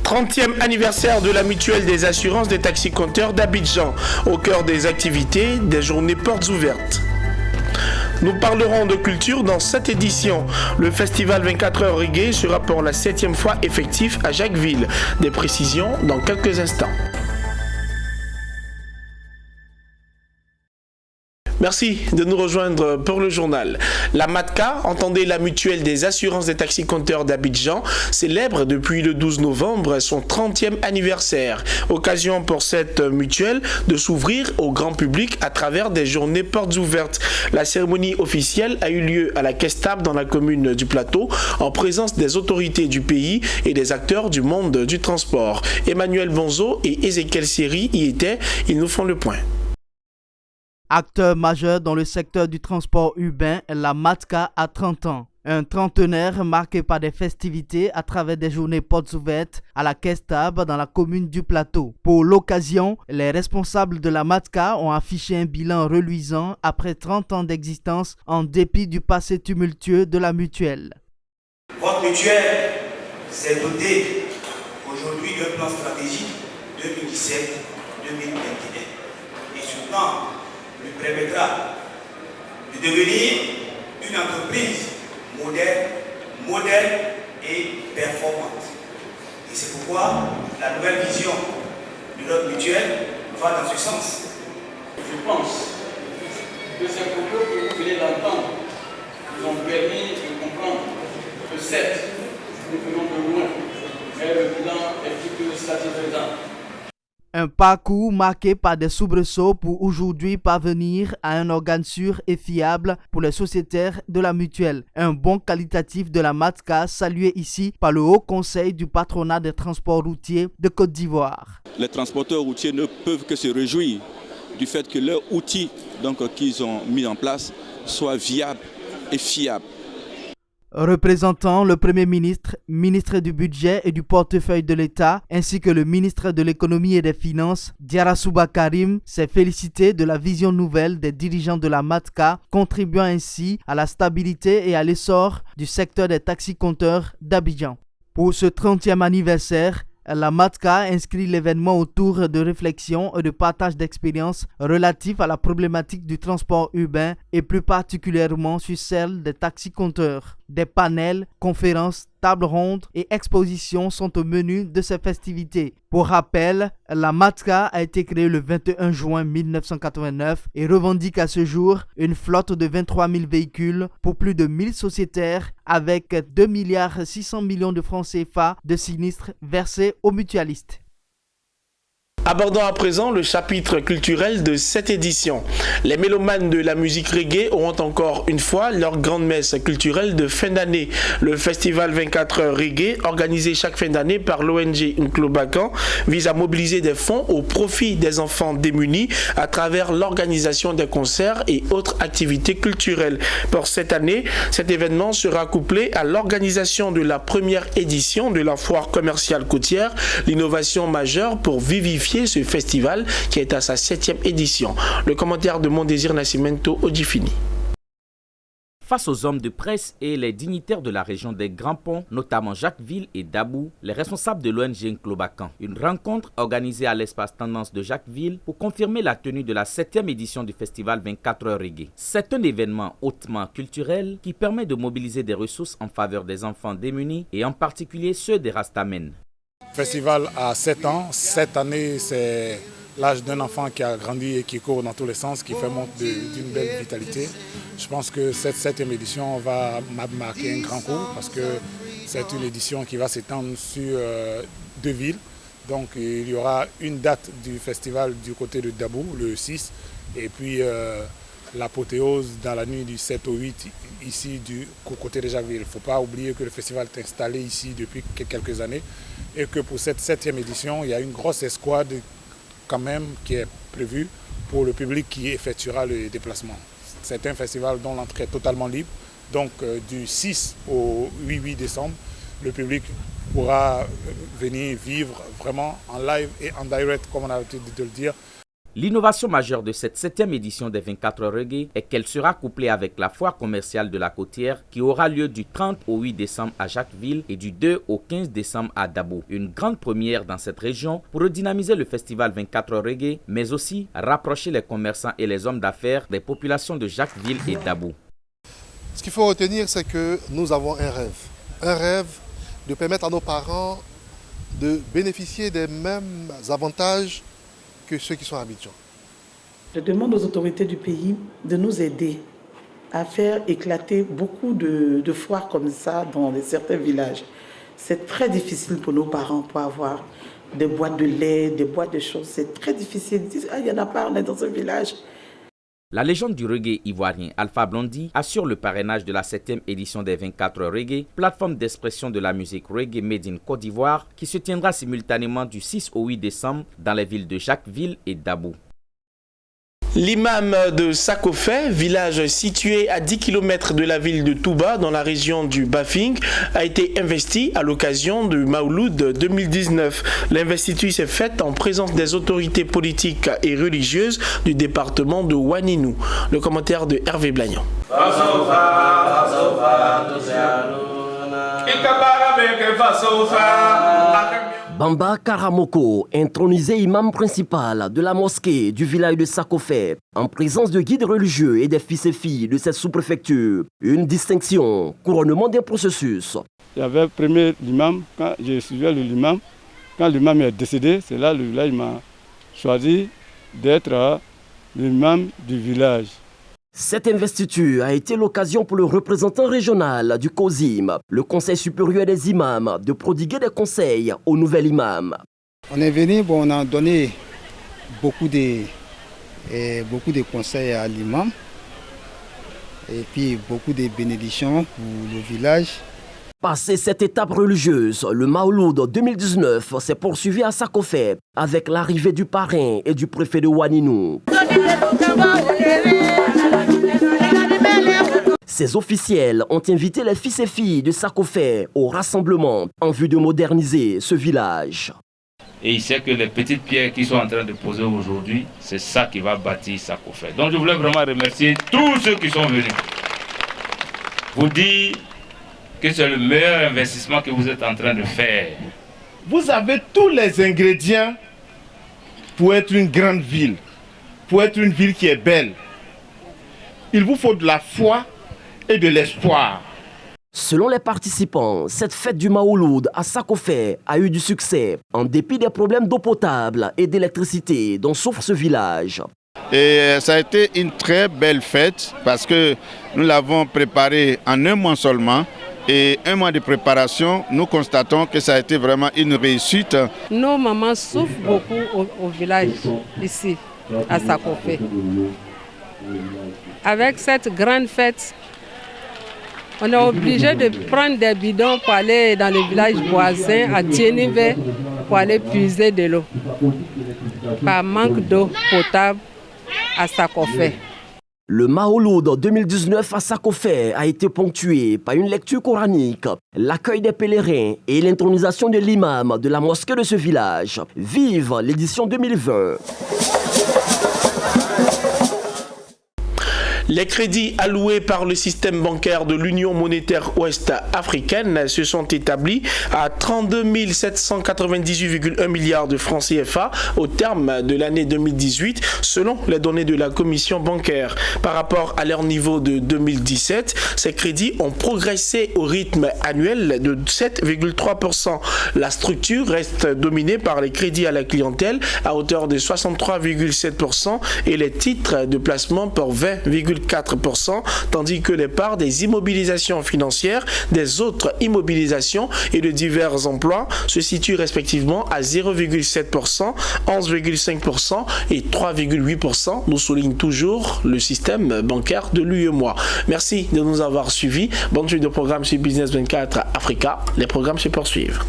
30e anniversaire de la mutuelle des assurances des taxi-compteurs d'Abidjan, au cœur des activités des journées portes ouvertes. Nous parlerons de culture dans cette édition. Le festival 24 heures reggae sera pour la 7e fois effectif à Jacquesville. Des précisions dans quelques instants. Merci de nous rejoindre pour le journal. La MATCA, entendez la mutuelle des assurances des taxi-compteurs d'Abidjan, célèbre depuis le 12 novembre son 30e anniversaire. Occasion pour cette mutuelle de s'ouvrir au grand public à travers des journées portes ouvertes. La cérémonie officielle a eu lieu à la Caisse Table dans la commune du Plateau en présence des autorités du pays et des acteurs du monde du transport. Emmanuel Bonzo et Ezekiel Seri y étaient, ils nous font le point. Acteur majeur dans le secteur du transport urbain, la MATCA a 30 ans. Un trentenaire marqué par des festivités à travers des journées portes ouvertes à la Caisse Table dans la commune du Plateau. Pour l'occasion, les responsables de la MATCA ont affiché un bilan reluisant après 30 ans d'existence en dépit du passé tumultueux de la mutuelle. Votre mutuelle s'est dotée aujourd'hui d'un plan stratégique 2017-2021 et ce plan lui permettra de devenir une entreprise moderne et performante. Et c'est pourquoi la nouvelle vision de notre mutuelle va dans ce sens. Je pense que ces propos que vous venez d'entendre nous ont permis de comprendre que certes, nous venons de loin, mais le bilan est plus que satisfaisant. Un parcours marqué par des soubresauts pour aujourd'hui parvenir à un organe sûr et fiable pour les sociétaires de la mutuelle. Un bon qualitatif de la MATCA salué ici par le Haut Conseil du patronat des transports routiers de Côte d'Ivoire. Les transporteurs routiers ne peuvent que se réjouir du fait que leurs outils qu'ils ont mis en place soient viables et fiables. Représentant le Premier ministre, ministre du Budget et du Portefeuille de l'État, ainsi que le ministre de l'Économie et des Finances, Diarasouba Karim, s'est félicité de la vision nouvelle des dirigeants de la MATCA, contribuant ainsi à la stabilité et à l'essor du secteur des taxis-compteurs d'Abidjan. Pour ce 30e anniversaire, la MATCA inscrit l'événement autour de réflexions et de partage d'expériences relatifs à la problématique du transport urbain et plus particulièrement sur celle des taxis-compteurs. Des panels, conférences, tables rondes et expositions sont au menu de ces festivités. Pour rappel, la MATCA a été créée le 21 juin 1989 et revendique à ce jour une flotte de 23 000 véhicules pour plus de 1000 sociétaires avec 2,6 milliards de francs CFA de sinistres versés aux mutualistes. Abordons à présent le chapitre culturel de cette édition. Les mélomanes de la musique reggae auront encore une fois leur grande messe culturelle de fin d'année. Le festival 24 heures reggae, organisé chaque fin d'année par l'ONG Nklobakan, vise à mobiliser des fonds au profit des enfants démunis à travers l'organisation des concerts et autres activités culturelles. Pour cette année, cet événement sera couplé à l'organisation de la première édition de la foire commerciale côtière, l'innovation majeure pour vivifier ce festival qui est à sa 7e édition. Le commentaire de Mon Désir Nascimento Odifini. Face aux hommes de presse et les dignitaires de la région des Grands Ponts, notamment Jacquesville et Dabou, les responsables de l'ONG Nklobakan. Une rencontre organisée à l'espace Tendance de Jacquesville pour confirmer la tenue de la 7e édition du festival 24 heures reggae. C'est un événement hautement culturel qui permet de mobiliser des ressources en faveur des enfants démunis et en particulier ceux des Rastamènes. Le festival a 7 ans. Cette année, c'est l'âge d'un enfant qui a grandi et qui court dans tous les sens, qui fait montre d'une belle vitalité. Je pense que cette 7e édition va marquer un grand coup parce que c'est une édition qui va s'étendre sur 2 villes. Donc il y aura une date du festival du côté de Dabou, le 6, et puis l'apothéose dans la nuit du 7 au 8 ici du côté de Jacquesville. Il ne faut pas oublier que le festival est installé ici depuis quelques années et que pour cette 7e édition, il y a une grosse escouade quand même qui est prévue pour le public qui effectuera le déplacement. C'est un festival dont l'entrée est totalement libre. Donc du 6 au 8 décembre, le public pourra venir vivre vraiment en live et en direct, comme on a l'habitude de le dire. L'innovation majeure de cette 7e édition des 24 heures reggae est qu'elle sera couplée avec la foire commerciale de la Côtière qui aura lieu du 30 au 8 décembre à Jacquesville et du 2 au 15 décembre à Dabo. Une grande première dans cette région pour redynamiser le festival 24 heures reggae, mais aussi rapprocher les commerçants et les hommes d'affaires des populations de Jacquesville et Dabo. Ce qu'il faut retenir, c'est que nous avons un rêve. Un rêve de permettre à nos parents de bénéficier des mêmes avantages que ceux qui sont à Abidjan. Je demande aux autorités du pays de nous aider à faire éclater beaucoup de foires comme ça dans certains villages. C'est très difficile pour nos parents pour avoir des boîtes de lait, des boîtes de choses. C'est très difficile. Ils disent, il n'y en a pas, on est dans un village. La légende du reggae ivoirien Alpha Blondy assure le parrainage de la 7e édition des 24 heures reggae, plateforme d'expression de la musique reggae made in Côte d'Ivoire, qui se tiendra simultanément du 6 au 8 décembre dans les villes de Jacquesville et Dabo. L'imam de Sakofé, village situé à 10 km de la ville de Touba dans la région du Bafing, a été investi à l'occasion du Maouloud 2019. L'investiture s'est faite en présence des autorités politiques et religieuses du département de Ouaninou. Le commentaire de Hervé Blagnon. Bamba Karamoko, intronisé imam principal de la mosquée du village de Sakofé, en présence de guides religieux et des fils et filles de cette sous-préfecture. Une distinction, couronnement d'un processus. Il y avait le premier imam, quand je suivais l'imam, quand l'imam est décédé, c'est là le village m'a choisi d'être l'imam du village. Cette investiture a été l'occasion pour le représentant régional du COSIM, le Conseil supérieur des imams, de prodiguer des conseils au nouvel imam. On est venu, on a donné beaucoup de conseils à l'imam et puis beaucoup de bénédictions pour le village. Passé cette étape religieuse, le Maouloud 2019 s'est poursuivi à Sakofé avec l'arrivée du parrain et du préfet de Ouaninou. Ces officiels ont invité les fils et filles de Sakofé au rassemblement en vue de moderniser ce village. Et il sait que les petites pierres qu'ils sont en train de poser aujourd'hui, c'est ça qui va bâtir Sakofé. Donc je voulais vraiment remercier tous ceux qui sont venus. Vous dire que c'est le meilleur investissement que vous êtes en train de faire. Vous avez tous les ingrédients pour être une grande ville, pour être une ville qui est belle. Il vous faut de la foi et de l'espoir. Selon les participants, cette fête du Maouloud à Sakofé a eu du succès, en dépit des problèmes d'eau potable et d'électricité dont souffre ce village. Et ça a été une très belle fête parce que nous l'avons préparée en un mois seulement. Et un mois de préparation, nous constatons que ça a été vraiment une réussite. Nos mamans souffrent beaucoup au village ici, à Sakofé. Avec cette grande fête, on est obligé de prendre des bidons pour aller dans les villages voisins, à Tienivé, pour aller puiser de l'eau. Par manque d'eau potable à Sakofé. Le Maouloud 2019 à Sakofé a été ponctué par une lecture coranique, l'accueil des pèlerins et l'intronisation de l'imam de la mosquée de ce village. Vive l'édition 2020! Les crédits alloués par le système bancaire de l'Union monétaire ouest-africaine se sont établis à 32 798,1 milliards de francs CFA au terme de l'année 2018, selon les données de la commission bancaire. Par rapport à leur niveau de 2017, ces crédits ont progressé au rythme annuel de 7,3%. La structure reste dominée par les crédits à la clientèle à hauteur de 63,7% et les titres de placement pour 20,4%, tandis que les parts des immobilisations financières, des autres immobilisations et de divers emplois se situent respectivement à 0,7%, 11,5% et 3,8%, nous souligne toujours le système bancaire de l'UEMOA. Merci de nous avoir suivis. Bonne suite de programme sur Business 24 Africa. Les programmes se poursuivent.